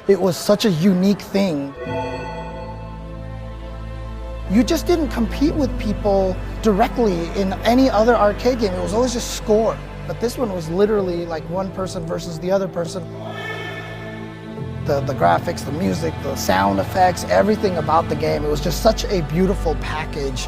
It was such a unique thing. You just didn't compete with people directly in any other arcade game. It was always just score. But this one was literally like one person versus the other person. The graphics, the music, the sound effects, everything about the game. It was just such a beautiful package.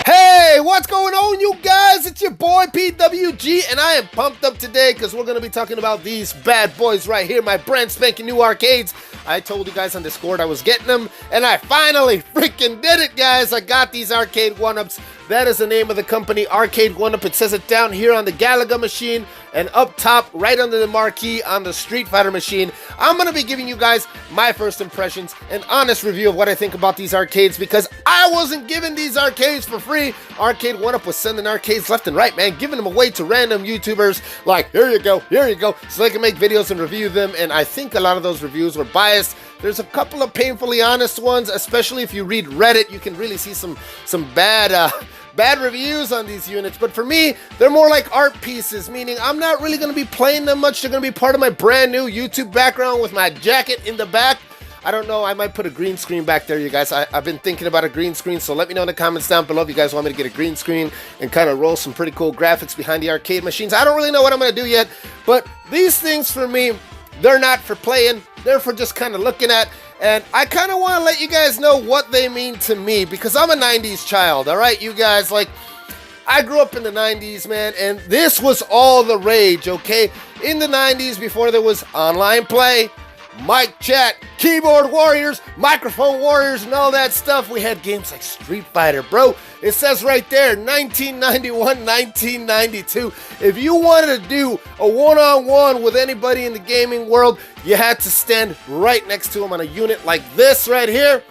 Hey, what's going on, you guys? It's your boy PWG, and I am pumped up today because we're going to be talking about these bad boys right here, my brand spanking new arcades. I told you guys on Discord I was getting them, and I finally freaking did it, guys. I got these Arcade1Ups. That is the name of the company, Arcade1Up. It says it down here on the Galaga machine, and up top, right under the marquee on the Street Fighter machine. I'm going to be giving you guys my first impressions, an honest review of what I think about these arcades, because I wasn't giving these arcades for free. Arcade1Up was sending arcades left and right, man, giving them away to random YouTubers, like, here you go, so they can make videos and review them, and I think a lot of those reviews were biased. There's a couple of painfully honest ones, especially if you read Reddit. You can really see some bad reviews on these units, but for me, they're more like art pieces, meaning I'm not really going to be playing them much. They're going to be part of my brand new YouTube background with my jacket in the back. I don't know, I might put a green screen back there, you guys. I've been thinking about a green screen, so let me know in the comments down below if you guys want me to get a green screen and kind of roll some pretty cool graphics behind the arcade machines. I don't really know what I'm going to do yet, but these things for me, they're not for playing, they're for just kind of looking at. And I kind of want to let you guys know what they mean to me, because I'm a 90s child, all right, you guys? Like, I grew up in the 90s, man, and this was all the rage, okay? In the 90s, before there was online play, mic chat, keyboard warriors, microphone warriors, and all that stuff, we had games like Street Fighter, bro. It says right there, 1991, 1992. If you wanted to do a one-on-one with anybody in the gaming world, you had to stand right next to them on a unit like this right here.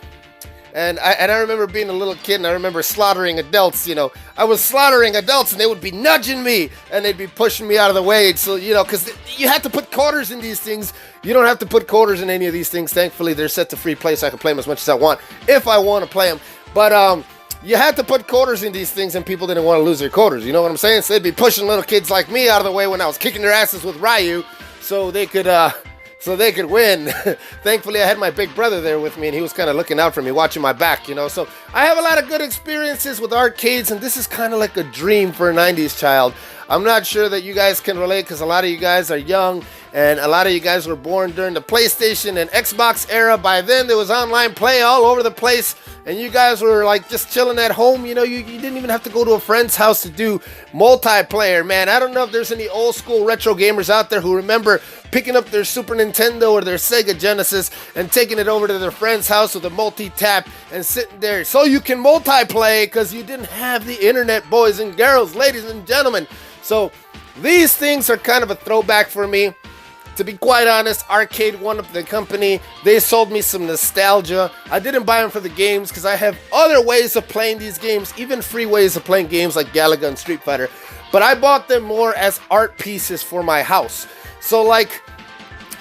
And I remember being a little kid, and I remember slaughtering adults, you know. I was slaughtering adults, and they would be nudging me, and they'd be pushing me out of the way. So, you know, because you had to put quarters in these things. You don't have to put quarters in any of these things. Thankfully, they're set to free play, so I can play them as much as I want, if I want to play them. But, you had to put quarters in these things, and people didn't want to lose their quarters. You know what I'm saying? So they'd be pushing little kids like me out of the way when I was kicking their asses with Ryu, so they could win. Thankfully, I had my big brother there with me, and he was kind of looking out for me, watching my back, you know. So I have a lot of good experiences with arcades, and this is kind of like a dream for a 90s child. I'm not sure that you guys can relate, because a lot of you guys are young, and a lot of you guys were born during the PlayStation and Xbox era. By then, there was online play all over the place, and you guys were like just chilling at home. You know, you didn't even have to go to a friend's house to do multiplayer, man. I don't know if there's any old school retro gamers out there who remember picking up their Super Nintendo or their Sega Genesis and taking it over to their friend's house with a multi-tap and sitting there so you can multiplay, because you didn't have the internet, boys and girls, ladies and gentlemen. So these things are kind of a throwback for me. To be quite honest, Arcade1Up, the company, they sold me some nostalgia. I didn't buy them for the games, because I have other ways of playing these games, even free ways of playing games like Galaga and Street Fighter. But I bought them more as art pieces for my house. So, like,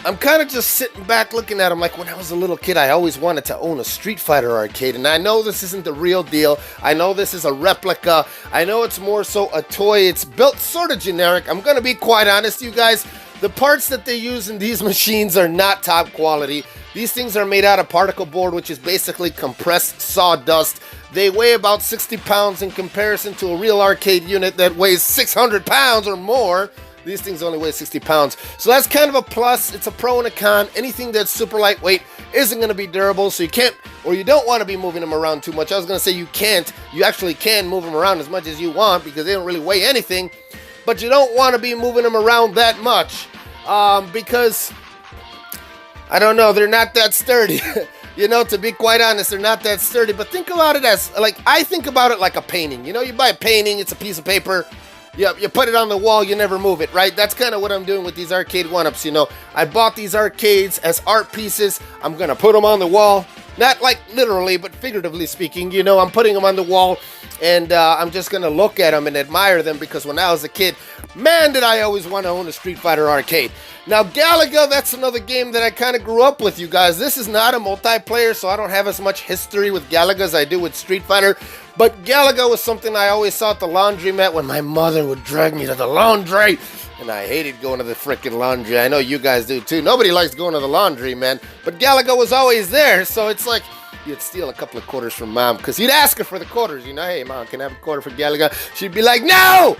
I'm kind of just sitting back looking at them. Like, when I was a little kid, I always wanted to own a Street Fighter arcade. And I know this isn't the real deal. I know this is a replica. I know it's more so a toy. It's built sort of generic. I'm going to be quite honest, you guys. The parts that they use in these machines are not top quality. These things are made out of particle board, which is basically compressed sawdust. They weigh about 60 pounds in comparison to a real arcade unit that weighs 600 pounds or more. These things only weigh 60 pounds. So that's kind of a plus. It's a pro and a con. Anything that's super lightweight isn't going to be durable, so you can't, or you don't want to be moving them around too much. I was going to say you can't. You actually can move them around as much as you want, because they don't really weigh anything. But you don't want to be moving them around that much, because, I don't know, they're not that sturdy. You know, to be quite honest, they're not that sturdy. But think about it as, like, I think about it like a painting. You know, you buy a painting, it's a piece of paper. You put it on the wall, you never move it, right? That's kind of what I'm doing with these Arcade1Ups, you know. I bought these arcades as art pieces. I'm going to put them on the wall. Not like literally, but figuratively speaking. You know, I'm putting them on the wall, and I'm just going to look at them and admire them, because when I was a kid, man, did I always want to own a Street Fighter arcade. Now, Galaga, that's another game that I kind of grew up with, you guys. This is not a multiplayer, so I don't have as much history with Galaga as I do with Street Fighter. But Galaga was something I always saw at the laundromat when my mother would drag me to the laundry. And I hated going to the frickin' laundry. I know you guys do too. Nobody likes going to the laundry, man. But Galaga was always there, so it's like you'd steal a couple of quarters from Mom, because you'd ask her for the quarters. You know, hey, Mom, can I have a quarter for Galaga? She'd be like, no!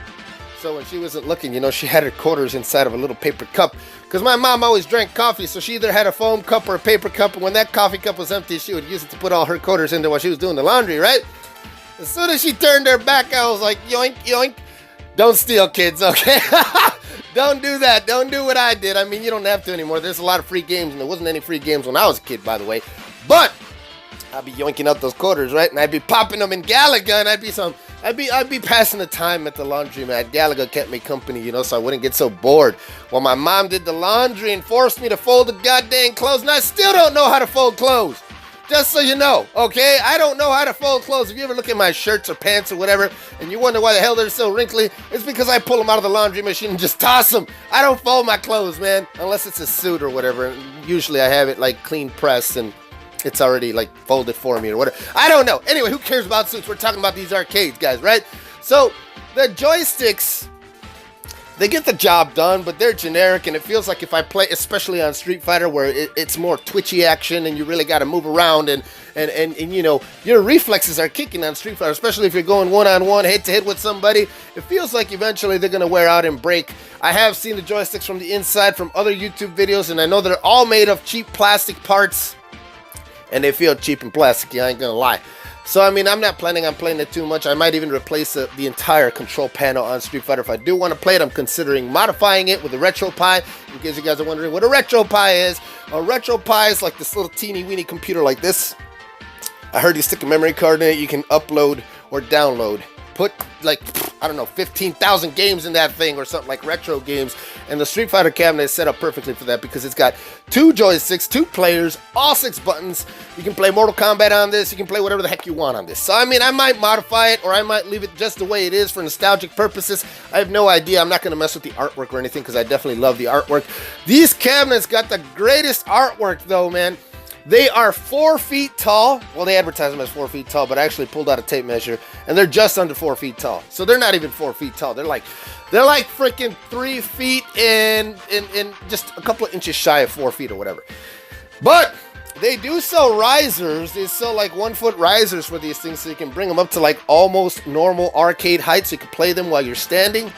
So when she wasn't looking, you know, she had her quarters inside of a little paper cup. Because my mom always drank coffee, so she either had a foam cup or a paper cup. And when that coffee cup was empty, she would use it to put all her quarters into while she was doing the laundry, right? As soon as she turned her back, I was like, yoink, yoink. Don't steal, kids, okay? Don't do that. Don't do what I did. I mean, you don't have to anymore. There's a lot of free games, and there wasn't any free games when I was a kid, by the way. But I'd be yoinking out those quarters, right? And I'd be popping them in Galaga, and I'd be passing the time at the laundromat. Galaga kept me company, you know, so I wouldn't get so bored. While my mom did the laundry and forced me to fold the goddamn clothes, and I still don't know how to fold clothes. Just so you know, okay? I don't know how to fold clothes. If you ever look at my shirts or pants or whatever, and you wonder why the hell they're so wrinkly, it's because I pull them out of the laundry machine and just toss them. I don't fold my clothes, man, unless it's a suit or whatever. Usually I have it like clean pressed and it's already like folded for me or whatever. I don't know. Anyway, who cares about suits? We're talking about these arcades, guys, right? So the joysticks, they get the job done, but they're generic, and it feels like if I play, especially on Street Fighter, where it's more twitchy action and you really got to move around and you know, your reflexes are kicking on Street Fighter, especially if you're going one-on-one, head-to-head with somebody. It feels like eventually they're going to wear out and break. I have seen the joysticks from the inside from other YouTube videos, and I know they're all made of cheap plastic parts, and they feel cheap and plasticky, I ain't going to lie. So, I mean, I'm not planning on playing it too much. I might even replace the entire control panel on Street Fighter. If I do want to play it, I'm considering modifying it with a RetroPie. In case you guys are wondering what a RetroPie is. A RetroPie is like this little teeny weeny computer like this. I heard you stick a memory card in it, you can upload or download. Put like, I don't know, 15,000 games in that thing or something, like retro games. And the Street Fighter cabinet is set up perfectly for that because it's got 2 joysticks, 2 players, all 6 buttons. You can play Mortal Kombat on this. You can play whatever the heck you want on this. So, I mean, I might modify it or I might leave it just the way it is for nostalgic purposes. I have no idea. I'm not going to mess with the artwork or anything because I definitely love the artwork. These cabinets got the greatest artwork, though, man. They are 4 feet tall. Well, they advertise them as 4 feet tall, but I actually pulled out a tape measure, and they're just under 4 feet tall. So they're not even 4 feet tall. They're like freaking 3 feet and just a couple of inches shy of 4 feet or whatever. But they do sell risers. They sell like 1-foot risers for these things, so you can bring them up to like almost normal arcade height, so you can play them while you're standing.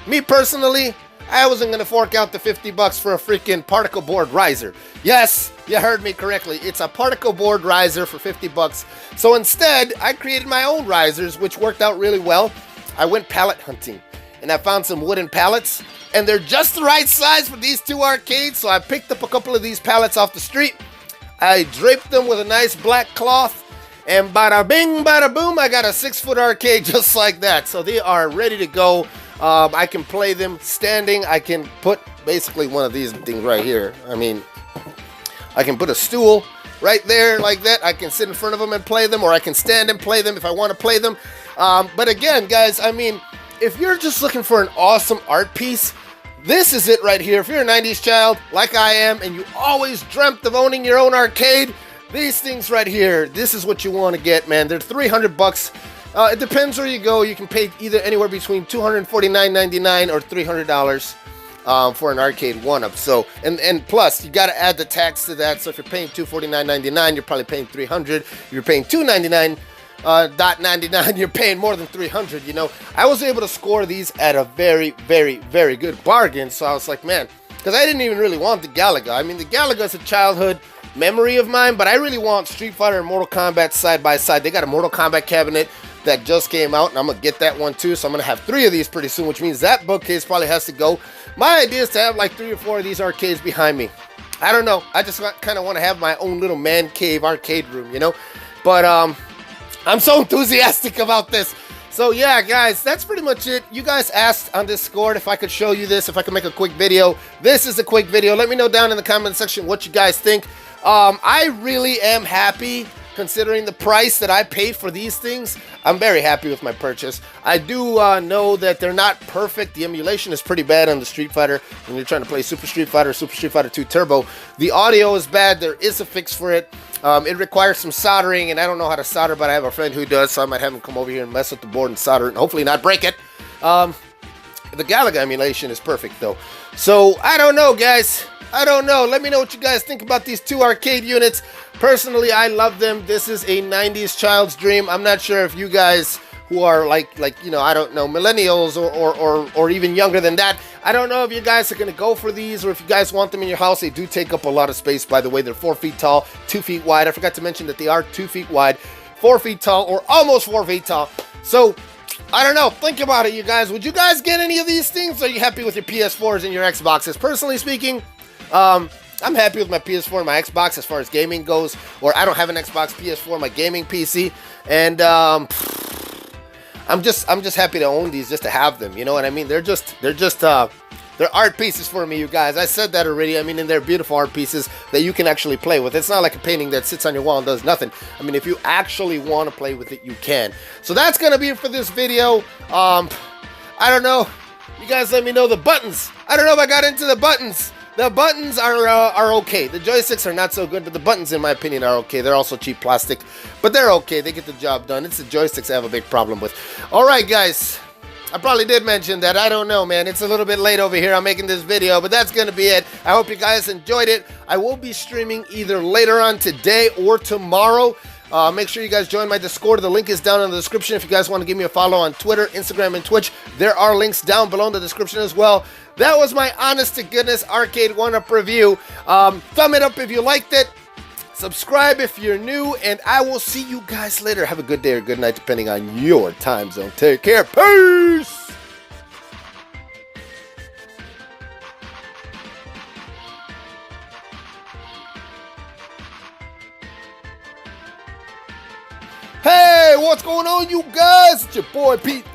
Me personally, I wasn't going to fork out the $50 for a freaking particle board riser. Yes, you heard me correctly. It's a particle board riser for $50. So instead, I created my own risers, which worked out really well. I went pallet hunting, and I found some wooden pallets, and they're just the right size for these 2 arcades. So I picked up a couple of these pallets off the street. I draped them with a nice black cloth, and bada bing, bada boom, I got a 6-foot arcade just like that. So they are ready to go. I can play them standing. I can put basically one of these things right here. I mean, I can put a stool right there like that. I can sit in front of them and play them, or I can stand and play them if I want to play them. But again, guys, I mean, if you're just looking for an awesome art piece, this is it right here. If you're a 90s child like I am and you always dreamt of owning your own arcade, these things right here, this is what you want to get, man. They're $300. It depends where you go. You can pay either anywhere between $249.99 or $300 for an Arcade1Up. So, and plus, you got to add the tax to that. So if you're paying $249.99, you're probably paying $300. If you're paying $299.99, you're paying more than $300. You know, I was able to score these at a very, very, very good bargain. So I was like, man, because I didn't even really want the Galaga. I mean, the Galaga is a childhood memory of mine, but I really want Street Fighter and Mortal Kombat side by side. They got a Mortal Kombat cabinet that just came out, and I'm gonna get that one too. So I'm gonna have 3 of these pretty soon, which means that bookcase probably has to go. My idea is to have like 3 or 4 of these arcades behind me. I don't know, I just kind of want to have my own little man cave arcade room, you know. But I'm so enthusiastic about this. So yeah, guys, that's pretty much it. You guys asked on Discord if I could show you this, if I could make a quick video. This is a quick video. Let me know down in the comment section what you guys think. I really am happy considering the price that I paid for these things. I'm very happy with my purchase. I do know that they're not perfect. The emulation is pretty bad on the Street Fighter when you're trying to play Super Street Fighter, Super Street Fighter 2 Turbo. The audio is bad. There is a fix for it. It requires some soldering, and I don't know how to solder, but I have a friend who does, so I might have him come over here and mess with the board and solder it, and hopefully not break it. The Galaga emulation is perfect, though. So, I don't know, guys. I don't know. Let me know what you guys think about these two arcade units. Personally, I love them. This is a 90s child's dream. I'm not sure if you guys who are like you know, I don't know, millennials or even younger than that, I don't know if you guys are going to go for these or if you guys want them in your house. They do take up a lot of space, by the way. They're 4 feet tall, 2 feet wide. I forgot to mention that they are 2 feet wide, 4 feet tall, or almost 4 feet tall. So, I don't know. Think about it, you guys. Would you guys get any of these things? Or are you happy with your PS4s and your Xboxes? Personally speaking, I'm happy with my PS4 and my Xbox as far as gaming goes. Or I don't have an Xbox, PS4, my gaming PC, and I'm just happy to own these, just to have them. You know what I mean? They're art pieces for me, you guys. I said that already. I mean, and they're beautiful art pieces that you can actually play with. It's not like a painting that sits on your wall and does nothing. I mean, if you actually want to play with it, you can. So that's gonna be it for this video. I don't know. You guys let me know the buttons. I don't know if I got into the buttons. The buttons are okay. The joysticks are not so good, but the buttons, in my opinion, are okay. They're also cheap plastic, but they're okay. They get the job done. It's the joysticks I have a big problem with. All right, guys. I probably did mention that. I don't know, man. It's a little bit late over here. I'm making this video, but that's going to be it. I hope you guys enjoyed it. I will be streaming either later on today or tomorrow. Make sure you guys join my Discord. The link is down in the description if you guys want to give me a follow on Twitter, Instagram, and Twitch. There are links down below in the description as well. That was my honest-to-goodness Arcade1Up review. Thumb it up if you liked it. Subscribe if you're new, and I will see you guys later. Have a good day or good night, depending on your time zone. Take care. Peace! Hey, what's going on, you guys? It's your boy Pete.